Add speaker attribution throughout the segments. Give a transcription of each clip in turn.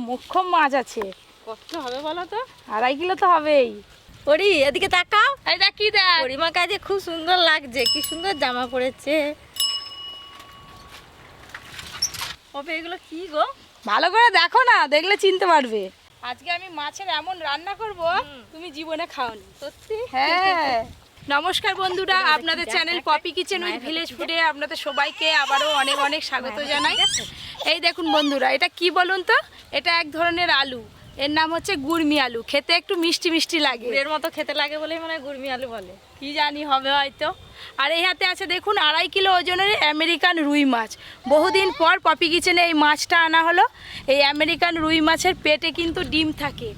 Speaker 1: মুখ্য মাছ আছে।
Speaker 2: কত হবে বলো তো?
Speaker 1: 2.5 কিলো তো হবেই।
Speaker 2: ওরি এদিকে তাকাও।
Speaker 1: এই দেখ কি দেখ,
Speaker 2: পরিমা কাজে খুব সুন্দর লাগছে, কি সুন্দর জামা পরেছে। ওপে এগুলো কি গো?
Speaker 1: ভালো করে দেখো না, দেখলে চিনতে পারবে। আজকে আমি মাছের এমন রান্না করব তুমি জীবনে খাওনি।
Speaker 2: সত্যি?
Speaker 1: হ্যাঁ। নমস্কার বন্ধুরা, আপনাদের channel Poppy kitchen with village ফুডে আপনাদের সবাইকে আবারও অনেক অনেক স্বাগত জানাই। এই দেখুন বন্ধুরা, এটা কি বলুন তো? এটা এক ধরনের আলু, এর নাম হচ্ছে গুড়মি আলু। খেতে একটু মিষ্টি মিষ্টি লাগে,
Speaker 2: এর মতো খেতে লাগে বলেই মনে হয় গুড়মি আলু বলে,
Speaker 1: কি জানি হবে হয়তো। আর এই হাতে আছে দেখুন 2.5 কিলো ওজনের আমেরিকান রুই মাছ। বহুদিন পর পপি কিচেনে এই মাছটা আনা হলো। এই আমেরিকান রুই মাছের পেটে কিন্তু ডিম থাকে।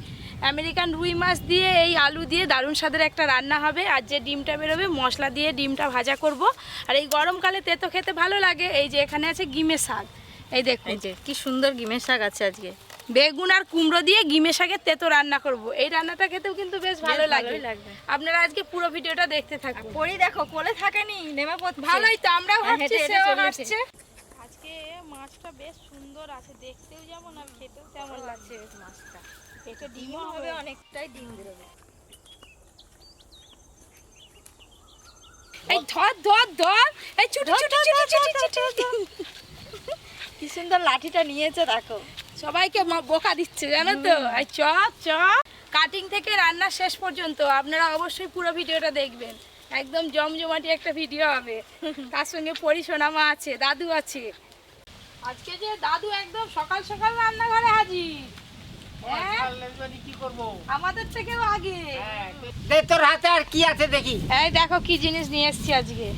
Speaker 1: আমেরিকান রুই মাছ দিয়ে এই আলু দিয়ে দারুণ স্বাদের একটা রান্না হবে। আর যে ডিমটা বেরোবে মশলা দিয়ে ডিমটা ভাজা করব। আর এই গরমকালে তেতো খেতে ভালো লাগে। এই যে এখানে আছে গিমে শাক, এই দেখুন
Speaker 2: এই যে কি সুন্দর গিমের শাক আছে আজকে।
Speaker 1: বেগুন আর কুমড়ো দিয়ে গিমে শাকের তেতো রান্না করব। এই রান্নাটা খেতেও কিন্তু বেশ ভালো লাগে। আপনারা আজকে পুরো ভিডিওটা দেখতে থাকুন।
Speaker 2: পরি দেখো কোলে থাকেনি, নেমে পড়ছে।
Speaker 1: ভালোই তো, আমরাও হাঁটছি,
Speaker 2: হেঁটে
Speaker 1: সেও
Speaker 2: চলে
Speaker 1: হাঁটছে। আজকে মাছটা বেশ সুন্দর আছে, দেখতেও যেমন আর খেতেও তেমন লাগছে মাছটা। এটা ডিমও হবে,
Speaker 2: অনেকটাই ডিম বেরোবে।
Speaker 1: এই ধর ধর ধর, এই ছুটি ছুটি ছুটি ছুটি।
Speaker 2: কি সুন্দর লাঠিটা নিয়েছে দেখো।
Speaker 1: সবাইকে বোকা দিচ্ছে জানো তো। এই চ চ, কাটিং থেকে রান্না শেষ পর্যন্ত আপনারা অবশ্যই পুরো ভিডিওটা দেখবেন। একদম জমজমাটি একটা ভিডিও হবে। তার সঙ্গে পরিসোনামা আছে, দাদু আছে। আজকে যে দাদু একদম সকাল সকাল রান্নাঘরে হাজির।
Speaker 3: কি করব?
Speaker 1: আমাদের থেকেও আগে।
Speaker 3: দে তোর হাতে আর কি আছে দেখি।
Speaker 1: এই দেখো কি জিনিস নিয়ে এসেছি আজকে।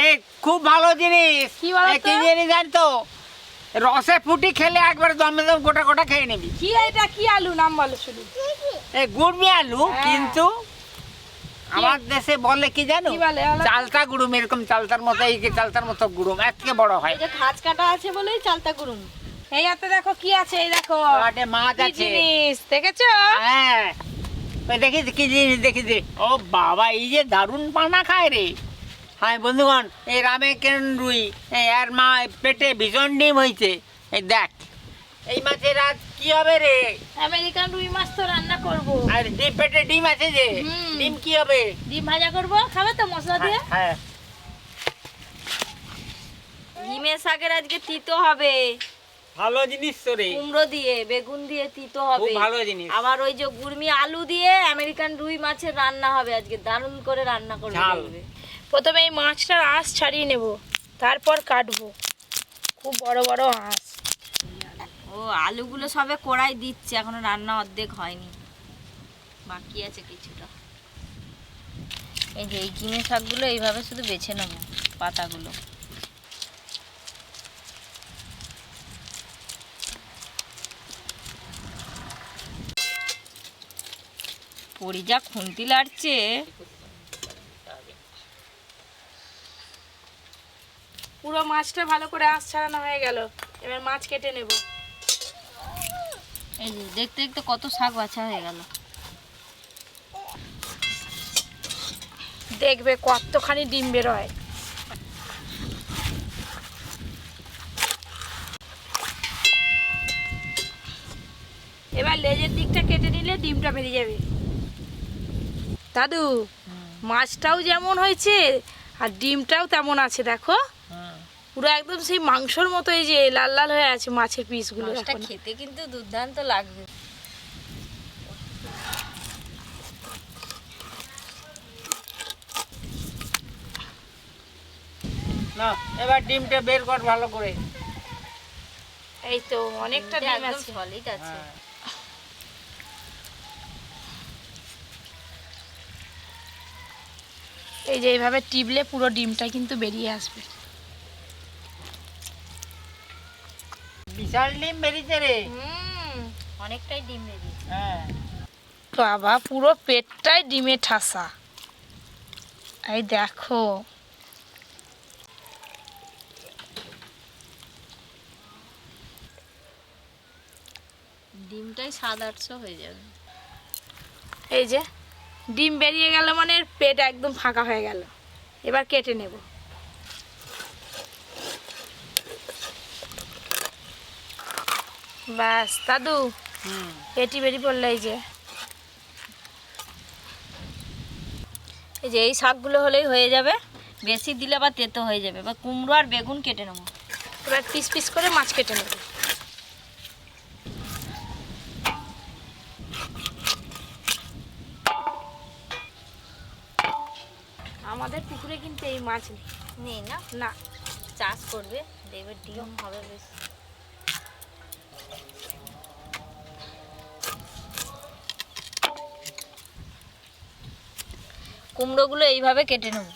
Speaker 3: এই খুব ভালো জিনিস।
Speaker 1: কি বলো তো?
Speaker 3: কি জিনিস জানতো? রসে ফুটি খেলে একবার দমে দম গোটা গোটা খেয়ে নিবি।
Speaker 1: কি এটা, কি আলু নাম বলো শুধু?
Speaker 3: এই গুড়মি আলু, কিন্তু আমার দেশে বলে কি জানো?
Speaker 1: কি বলে?
Speaker 3: চালতা গুড়ুম, এরকম চালতার মতো, এই যে চালতার মতো গুড়ুম, এর থেকে বড় হয়।
Speaker 2: এই যে খাঁজ কাটা আছে বলেই চালতা গুরুম।
Speaker 1: এই হাতে দেখো কি আছে, এই দেখো
Speaker 3: আটে মাছ
Speaker 1: কি
Speaker 3: আছে।
Speaker 1: জিনিস দেখেছো?
Speaker 3: হ্যাঁ, ওই দেখি কি জিনিস দেখি। ও বাবা, এই যে দারুণ পানা খায় রে। হ্যাঁ বন্ধুগণ, এই রামেকেন রুই, আর মা পেটে ভীষণ ডিম হয়েছে। এই দেখ, এই মাছের আজ কি হবে রে?
Speaker 1: আমেরিকান রুই মাছ তো রান্না করব।
Speaker 3: আর ডিম, পেটে ডিম আছে যে, ডিম কি হবে?
Speaker 1: ডিম ভাজা করব, খাবে তো মশলা দিয়ে?
Speaker 3: হ্যাঁ,
Speaker 2: গিমের শাকের আজকে তিতো হবে,
Speaker 3: ভালো জিনিস তো রে,
Speaker 2: কুমড়ো দিয়ে বেগুন দিয়ে তিতো হবে।
Speaker 3: খুব ভালো জিনিস।
Speaker 2: আবার ওই যে গুড়মি আলু দিয়ে আমেরিকান রুই মাছের রান্না হবে আজকে, দারুণ করে রান্না করবে।
Speaker 3: ঝাল।
Speaker 2: দেখবে।
Speaker 1: প্রথমে এই মাছটার আঁশ ছাড়িয়ে নেব, তারপর কাটবো। খুব বড় বড় আঁশ।
Speaker 2: ও আলুগুলো সবে কড়াই দিচ্ছে, এখনো রান্না অর্ধেক হয়নি, বাকি আছে কিছুটা। এই যে এই গিমের শাকগুলো এইভাবে শুধু বেছে নেবো, পাতাগুলো। পরি যা খুন্তি লাড়ছে।
Speaker 1: পুরো মাছটা ভালো করে আঁশ ছাড়ানো হয়ে গেল। এবার মাছ কেটে নেব।
Speaker 2: এই যে দেখতে দেখতে কত শাক বাছা হয়ে গেল।
Speaker 1: দেখবে কতখানি ডিম বেরোয়। এবার লেজের দিকটা কেটে নিলে ডিমটা বেরিয়ে যাবে। দাদু, মাছটাও যেমন হয়েছে আর ডিমটাও তেমন আছে দেখো। পুরো একদম সেই মাংসর মতো এই যে লাল লাল হয়ে আছে মাছের পিসগুলো।
Speaker 2: মাছটা খেতে কিন্তু দুর্দান্ত লাগবে।
Speaker 3: না, এবার ডিমটা বের কর ভালো করে।
Speaker 1: এই তো অনেকটা ডিম
Speaker 2: একদম
Speaker 1: আছে।
Speaker 2: সলিড আছে।
Speaker 1: এই যে এইভাবে টিপলে পুরো ডিমটা কিন্তু বেরিয়ে আসবে।
Speaker 3: বিশাল ডিম বেরিয়েছে রে।
Speaker 2: অনেকটাই ডিম বেরিয়েছে।
Speaker 3: হ্যাঁ,
Speaker 1: বাবা, পুরো পেটটাই ডিমে ঠাসা। এই দেখো,
Speaker 2: ডিমটাই 700-800 হয়ে যাবে।
Speaker 1: এই যে ডিম বেরিয়ে গেল মানে পেট একদম ফাঁকা হয়ে গেল। এবার কেটে নেব। ব্যাস দাদু পেটি বেরি পড়লে এই যে
Speaker 2: এই শাকগুলো হলেই হয়ে যাবে, বেশি দিলে আবার তেতো হয়ে যাবে। এবার কুমড়ো আর বেগুন কেটে নেবো।
Speaker 1: এবার পিস পিস করে মাছ কেটে নেব। আমাদের পুকুরে কিন্তু এই মাছ
Speaker 2: নেই না,
Speaker 1: না,
Speaker 2: চাষ করবে, দেখবে ডিম হবে বেশ। কুমড়োগুলো এইভাবে কেটে নেব।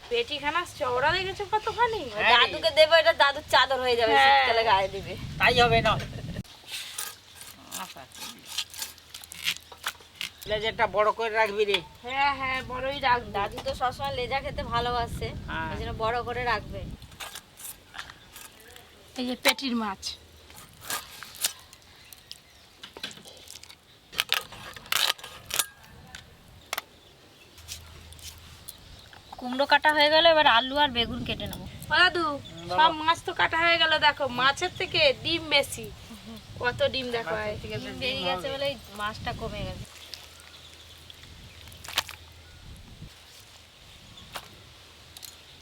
Speaker 1: পেটিখানা চওড়া দেখেছো কতখানি?
Speaker 2: দাদুকে দেবো, এটা দাদুর চাদর হয়ে যাবে,
Speaker 1: হ্যাঁ।
Speaker 2: শীতকালে গায়ে দিবে।
Speaker 3: তাই হবে না, লেজেরটা বড় করে রাখবি রে।
Speaker 1: হ্যাঁ হ্যাঁ বড়ই রাখবো।
Speaker 2: দাদু তো সবসময় লেজা খেতে ভালোবাসে,
Speaker 3: হ্যাঁ।
Speaker 2: এই জন্য বড় করে রাখবে।
Speaker 1: এই যে পেটির মাছ।
Speaker 2: কুমড়ো কাটা হয়ে গেল, এবার আলু আর বেগুন কেটে নেবো।
Speaker 1: ও দাদু সব মাছ তো কাটা হয়ে গেল, দেখো মাছের থেকে ডিম বেশি। কত ডিম দেখো।
Speaker 2: ডিম বেরিয়ে গেছে বলে এই মাছটা কমে গেছে।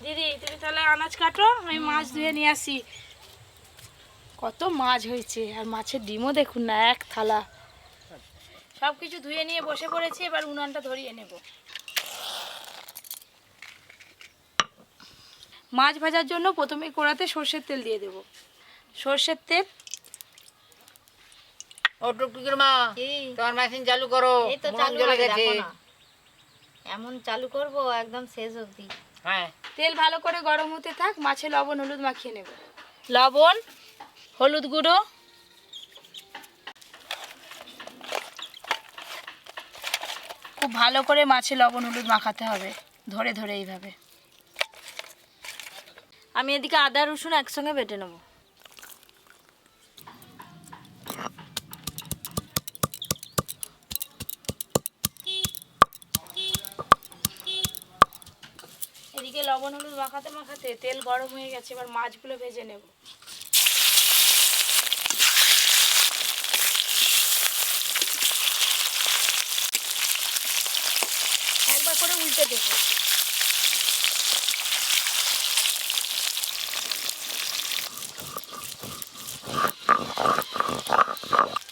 Speaker 1: দিদি তুমি তাহলে আনাজ কাটো, আমি মাছ ধুয়ে নিয়ে আসি। কত মাছ হয়েছে, আর মাছের ডিমও দেখুন না, এক থালা। সব কিছু ধুয়ে নিয়ে বসে পড়েছি, এবার উনানটা ধরিয়ে নেব। মাছ ভাজার জন্য প্রথমে কড়াতে সর্ষের তেল দিয়ে দেব। সর্ষের তেল।
Speaker 3: ও টুকটুকির মা,
Speaker 2: কি?
Speaker 3: তোমার মেশিন চালু করো।
Speaker 2: এই তো
Speaker 3: উনুন
Speaker 2: চালু
Speaker 3: জ্বলে
Speaker 2: হবে,
Speaker 3: গেছে।
Speaker 2: দেখো না। এমন চালু করব একদম শেষ অবধি।
Speaker 3: হ্যাঁ,
Speaker 1: তেল ভালো করে গরম হতে থাক, মাছে লবণ হলুদ মাখিয়ে নেব। লবণ, হলুদ গুঁড়ো, খুব ভালো করে মাছে লবণ হলুদ মাখাতে হবে, ধরে ধরে এইভাবে।
Speaker 2: আমি এদিকে আদা রসুন একসঙ্গে বেটে নেবো।
Speaker 1: এদিকে লবণ হলুদ মাখাতে মাখাতে তেল গরম হয়ে গেছে, এবার মাছগুলো ভেজে নেব। একবার করে উল্টে দেবো।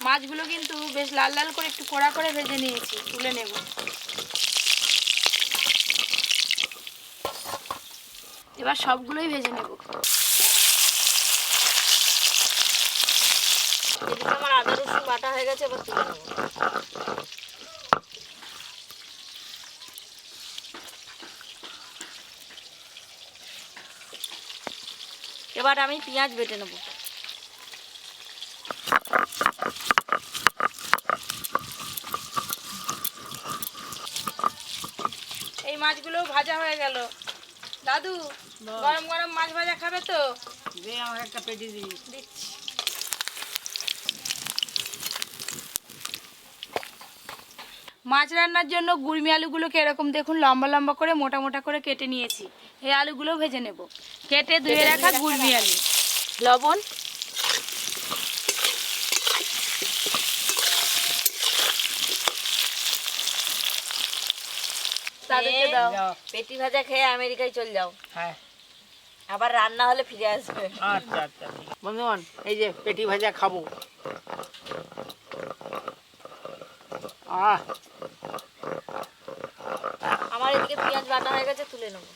Speaker 1: মাছগুলো কিন্তু বেশ লাল লাল করে একটু কড়া করে ভেজে নিয়েছি, তুলে নেব। এবার সবগুলোই ভেজে নেব।
Speaker 2: এদিকে আমার আদা রসুন বাটা হয়ে গেছে, এবার তুলে নেবো। এবার আমি পেঁয়াজ বেটে নেবো।
Speaker 1: এই মাছগুলো ভাজা হয়ে গেল। দাদু গরম গরম মাছ ভাজা খাবে তো?
Speaker 3: দে আমাকে একটা পেটি দিবি।
Speaker 1: দিচ্ছি। মাছ রান্নার জন্য গুড়মি আলুগুলোকে এরকম দেখুন লম্বা লম্বা করে মোটা মোটা করে কেটে নিয়েছি। এই আলুগুলো ভেজে নেব। কেটে ধুয়ে রাখা গুড়মি আলু, লবণ, তাদেরকে দাও।
Speaker 2: পেটি ভাজা খেয়ে আমেরিকায় চলে যাও,
Speaker 3: হ্যাঁ,
Speaker 2: আবার রান্না হলে ফিরে আসবে।
Speaker 3: আচ্ছা আচ্ছা। বন্ধুগণ, এই যে পেটি ভাজা খাবো। আহ,
Speaker 2: আমার এদিকে পেঁয়াজ বাটা হয়ে গেছে, তুলে নেবো।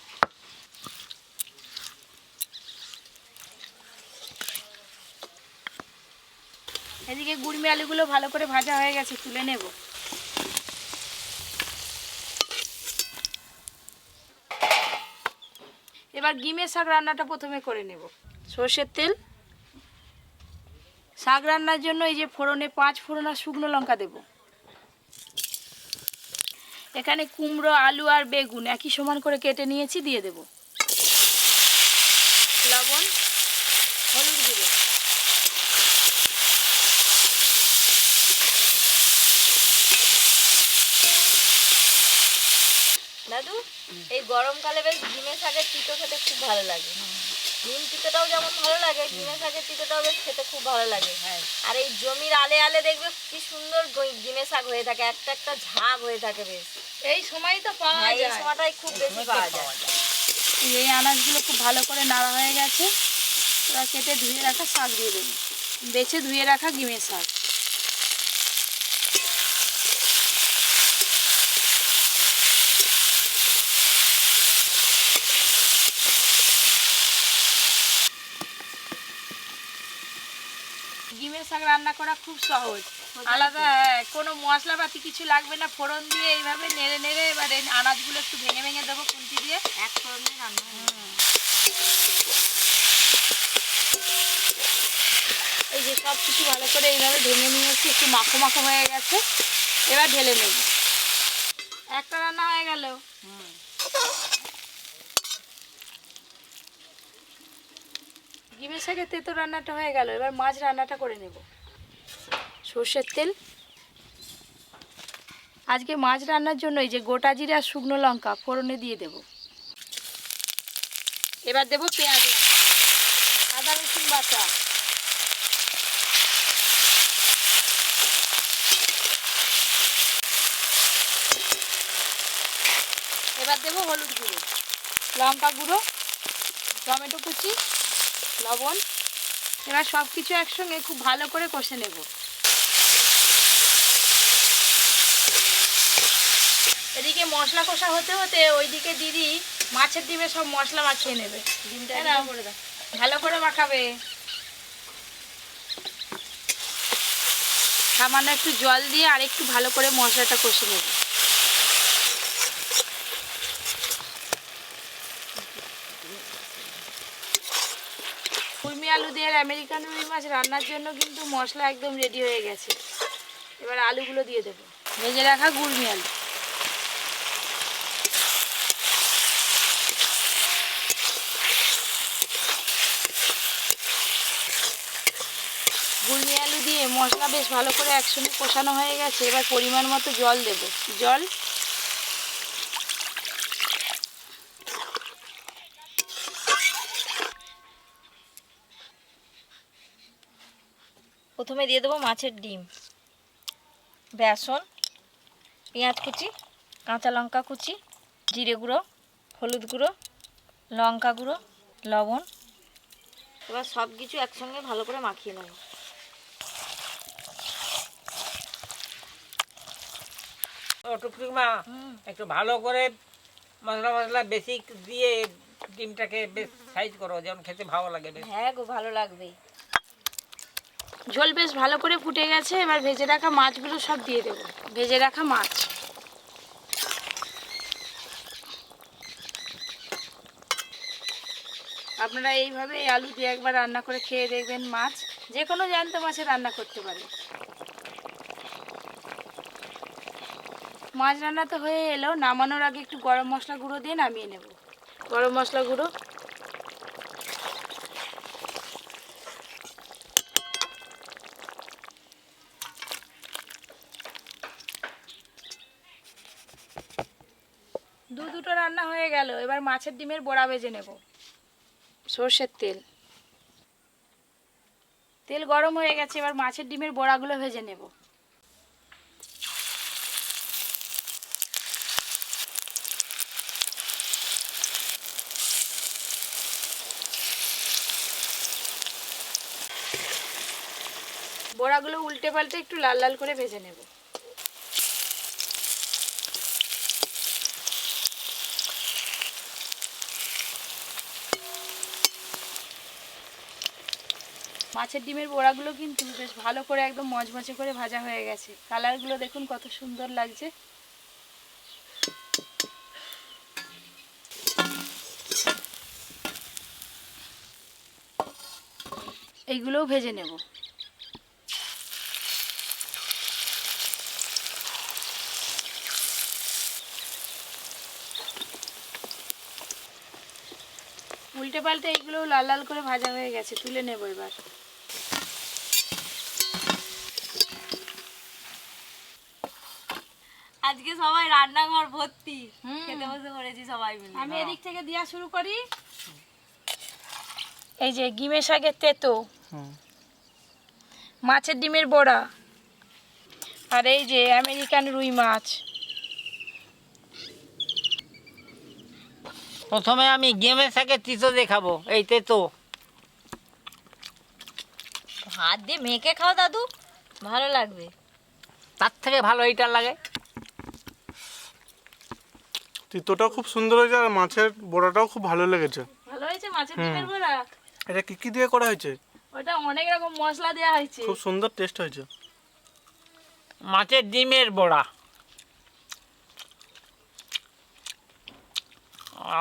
Speaker 1: এদিকে গুড়মি আলুগুলো ভালো করে ভাজা হয়ে গেছে, তুলে নেব। এবার ডিমের শাক রান্নাটা প্রথমে করে নেব। সর্ষের তেল, শাক রান্নার জন্য এই যে ফোড়নে 5 ফোড়ন আর শুকনো লঙ্কা দেব। এখানে কুমড়ো, আলু আর বেগুন একই সমান করে কেটে নিয়েছি, দিয়ে দেব। লবণ, হলুদ গুঁড়ো,
Speaker 2: দাদু এই গরমকালে বেশ ডিমের শাকের তিতো খেতে খুব ভালো লাগে। ডিম তিতোটাও যেমন ভালো লাগে, ডিমের শাকের তিতোটাও বেশ খেতে খুব ভালো লাগে। আর এই জমির আলে আলে দেখবে কি সুন্দর ডিমের শাক হয়ে থাকে, একটা একটা ঝাঁক হয়ে থাকে বেশ।
Speaker 1: এই সময় তো পাওয়া
Speaker 2: হ্যাঁ, এই
Speaker 1: যায়।
Speaker 2: সময়টাই খুব বেশি পাওয়া যায়।
Speaker 1: এই আনাজগুলো খুব ভালো করে নাড়া হয়ে গেছে, এবার কেটে ধুয়ে রাখা শাক দিয়ে দেবো, বেছে ধুয়ে রাখা ডিমের শাক। ডিমের শাক রান্না করা খুব সহজ, আলাদা কোনো মশলাপাতি কিছু লাগবে না। ফোড়ন দিয়ে এইভাবে নেড়ে নেড়ে এবার এই আনাজগুলো একটু ভেঙে ভেঙে দেবো খুন্তি দিয়ে,
Speaker 2: এক ফোড়নে রান্না হয়।
Speaker 1: এই যে সব কিছু ভালো করে এইভাবে ভেঙে নিয়েছি, একটু মাখো মাখো হয়ে গেছে, এবার ঢেলে নেব। একটা রান্না হয়ে গেল। ডিমের শাকের তেতো রান্নাটা হয়ে গেল, এবার মাছ রান্নাটা করে নেব। সর্ষের তেল, আজকে মাছ রান্নার জন্য এই যে গোটা জিরে আর শুকনো লঙ্কা ফোড়নে দিয়ে দেব। এবার দেব পেঁয়াজ, আদা রসুন বাটা, এবার দেব হলুদ গুঁড়ো, লঙ্কা গুঁড়ো, টমেটো কুচি, লবণ। এবার সব কিছু একসঙ্গে খুব ভালো করে কষে নেব। এদিকে মশলা কষা হতে হতে ওইদিকে দিদি মাছের ডিমে সব মশলা মাখিয়ে নেবে।
Speaker 2: ডিমটা করে দাও।
Speaker 1: ভালো করে মাখাবে, সামান্য একটু জল দিয়ে আর একটু ভালো করে মশলাটা কষে নেবে। কুলমি আলু দিয়ে আমেরিকান রুই মাছ রান্নার জন্য কিন্তু মশলা একদম রেডি হয়ে গেছে। এবার আলুগুলো দিয়ে দেবো, ভেজে রাখা কুলমি আলু। কুলমি আলু দিয়ে মশলা বেশ ভালো করে একসঙ্গে কষানো হয়ে গেছে, এবার পরিমাণ মতো জল দেব। জল,
Speaker 2: প্রথমে দিয়ে দেবো মাছের ডিম, বেসন, পেঁয়াজ কুচি, কাঁচা লঙ্কা কুচি, জিরে গুঁড়ো, হলুদ গুঁড়ো, লঙ্কা গুঁড়ো, লবণ। এবার সব কিছু একসঙ্গে ভালো করে মাখিয়ে নেব।
Speaker 3: টুকটুকমা একটু ভালো করে মশলা মশলা বেশি দিয়ে ডিমটাকে বেশ সাইজ করো, যেমন খেতে ভালো লাগে বেশ।
Speaker 2: হ্যাঁ গো, ভালো লাগবে।
Speaker 1: ঝোল বেশ ভালো করে ফুটে গেছে, এবার ভেজে রাখা মাছগুলো সব দিয়ে দেবো। ভেজে রাখা মাছ, আপনারা এইভাবে এই আলু দিয়ে একবার রান্না করে খেয়ে দেখবেন। মাছ যে কোনো জ্যান্ত মাছে রান্না করতে পারেন। মাছ রান্না তো হয়ে এলো, নামানোর আগে একটু গরম মশলা গুঁড়ো দিয়ে নামিয়ে নেব। গরম মশলা গুঁড়ো, দুটো রান্না হয়ে গেল, এবার মাছের ডিমের বড়া ভেজে নেব। সর্ষের তেল, তেল গরম হয়ে গেছে, এবার মাছের ডিমের বড়াগুলো ভেজে নেব। বড়াগুলো উল্টে পাল্টে একটু লাল লাল করে ভেজে নেব। মাছের ডিমের বড়াগুলো কিন্তু বেশ ভালো করে একদম মচমচে করে ভাজা হয়ে গেছে। কালারগুলো দেখুন কত সুন্দর লাগছে। এইগুলোও ভেজে নেব। উল্টে পাল্টে এইগুলো লাল লাল করে ভাজা হয়ে গেছে, তুলে নেব এবার।
Speaker 2: আজকে সবাই রান্নাঘর ভর্তি, খেতে বসে পড়েছি সবাই মিলে।
Speaker 1: আমি এদিক থেকে দেওয়া শুরু করি। এই যে গিমে শাকের তেতো,
Speaker 3: হুম।
Speaker 1: মাছের ডিমের বড়া, আর এই যে আমেরিকান রুই মাছ।
Speaker 3: প্রথমে আমি গেমের শাকের তিতো দেখাবো, এই তেতো।
Speaker 2: হাত দিয়ে মেখে খাও দাদু, ভালো লাগবে।
Speaker 3: তার থেকে ভালো এইটা লাগে।
Speaker 4: তিতোটাও খুব সুন্দর হয়েছে আর মাছের বড়াটাও খুব ভালো লেগেছে।
Speaker 1: ভালো হয়েছে মাছের ডিমের বড়া।
Speaker 4: এটা কি কি দিয়ে করা হয়েছে?
Speaker 1: ওটা অনেক রকম মশলা দেওয়া হয়েছে।
Speaker 4: খুব সুন্দর টেস্ট হয়েছে।
Speaker 3: মাছের ডিমের বড়া।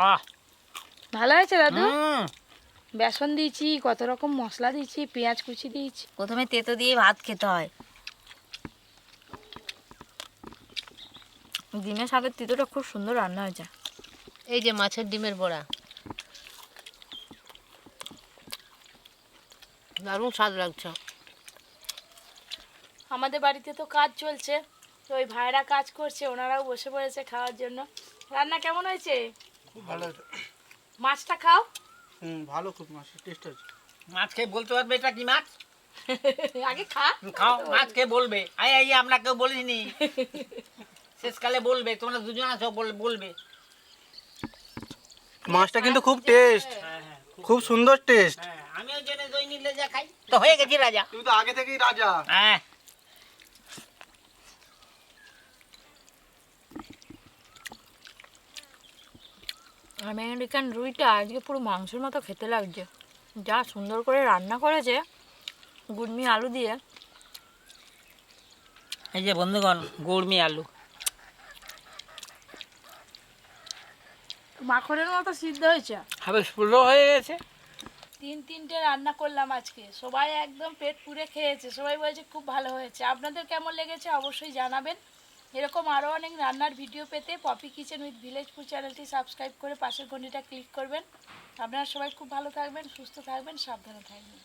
Speaker 3: আহ,
Speaker 1: ভালো হয়েছে দাদু।
Speaker 3: হুম।
Speaker 1: বেসন দিয়েছি, কত রকম মশলা দিয়েছি, পেঁয়াজ কুচি দিয়েছি।
Speaker 2: প্রথমে তেতো দিয়ে ভাত খেতে হয়। ডিমের শাকের তেতোটা খুব সুন্দর রান্না হয়েছে।
Speaker 5: এই যে মাছের ডিমের বড়া, দারুণ স্বাদ লাগছে।
Speaker 1: আমাদের বাড়িতে তো কাজ চলছে, তো ওই ভাইরা কাজ করছে, ওনারাও বসে পড়েছে খাওয়ার জন্য। রান্না কেমন হয়েছে?
Speaker 4: খুব ভালো হয়েছে।
Speaker 1: মাছটা খাও।
Speaker 4: ভালো, খুব মাছের টেস্ট হয়েছে।
Speaker 3: মাছ খেয়ে বলতে পারবে এটা কি মাছ?
Speaker 1: আগে খা।
Speaker 3: খাও, মাছ খেয়ে বলবে। এই আমরা কেউ বলিনি, শেষকালে বলবে। তোমরা দুজন আছো, বলবে।
Speaker 4: মাছটা কিন্তু খুব টেস্ট, খুব সুন্দর টেস্ট।
Speaker 3: হ্যাঁ, আমিও জেনে দৈনিক লেজা খাই, তো হয়ে গেছি রাজা।
Speaker 4: তুই তো আগে থেকেই রাজা।
Speaker 3: হ্যাঁ।
Speaker 2: আমেরিকান রুইটা আজকে পুরো মাংসের মতো খেতে লাগছে, যা সুন্দর করে রান্না করেছে গুড়মি আলু দিয়ে।
Speaker 3: এই যে বন্ধুগণ, গুড়মি আলু।
Speaker 1: মাখনের মতো সিদ্ধ হয়েছে।
Speaker 3: হবে পুরো হয়ে গেছে।
Speaker 1: তিনটে রান্না করলাম আজকে, সবাই একদম পেট পুরে খেয়েছে, সবাই বলছে খুব ভালো হয়েছে। আপনাদের কেমন লেগেছে অবশ্যই জানাবেন। এরকম আরও অনেক রান্নার ভিডিও পেতে পপি কিচেন উইথ ভিলেজপুর চ্যানেলটি সাবস্ক্রাইব করে পাশের ঘন্টিটা ক্লিক করবেন। আপনারা সবাই খুব ভালো থাকবেন, সুস্থ থাকবেন, সাবধানে থাকবেন।